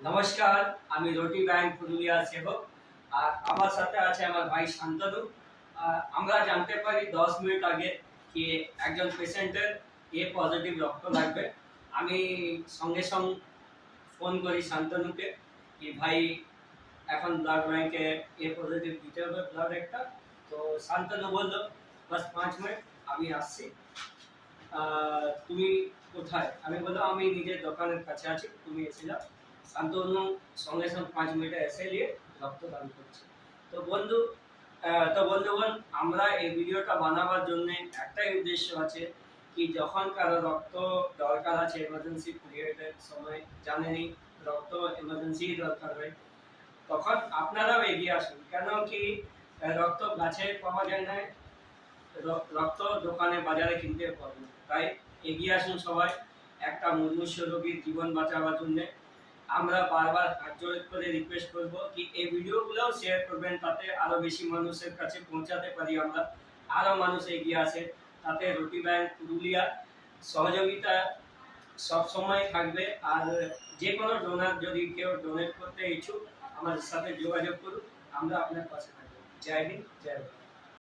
নমস্কার, আমি রুটি ব্যাংক পুরুলিয়া সেবক। আর আমার সাথে আছে আমার ভাই শান্তনু। আমরা জানতে পারি 10 মিনিট আগে কি একজন পেশেন্টের এ পজিটিভ রক্ত লাগবে। আমি সঙ্গে সঙ্গে ফোন করি শান্তনুকে কি ভাই এখন ব্লাড ব্যাংকে এ পজিটিভ দিতে হবে ব্লাড একটা। তো শান্তনু বললো বাস 5 মিনিট আমি আসছি। তুমি কোথায়? আমি বললাম আমি নিজের দোকানের কাছে আছি, তুমি এসে যাও। শান্তনু সঙ্গে সঙ্গে 5 মিনিটে এসে নিয়ে রক্তদান করছে। তো বন্ধু বন্ধুগণ, আমরা এই ভিডিওটা বানাবার জন্য একটাই উদ্দেশ্য আছে কি যখন কারো রক্ত দরকার আছে এমার্জেন্সি পিরিয়ডের সময়, জানেনই রক্ত এমার্জেন্সি দরকার হয়, তখন আপনারাও এগিয়ে আসুন। কেন কি রক্ত গাছে পাওয়া যায় না, রক্ত দোকানে বাজারে কিনতে পারবো। তাই এগিয়ে আসুন সবাই একটা মুমূর্ষু রোগীর জীবন বাঁচাবার জন্য। আমরা বারবার হাত জোড় করে রিকোয়েস্ট করব কি এই ভিডিওগুলোও শেয়ার করবেন, তাতে আরো বেশি মানুষের কাছে পৌঁছাতে পারি আমরা, আরো মানুষ এগিয়ে আসে। তাতে রুটি ব্যাংক পুরুলিয়া সহযোগিতা সব সময় থাকবে। আর যে কোনো ডোনার যদি কেউ ডোনেট করতে ইচ্ছুক আমাদের সাথে যোগাযোগ করুন, আমরা আপনার পাশে থাকবো। জয় হিন্দ, জয় ভারত।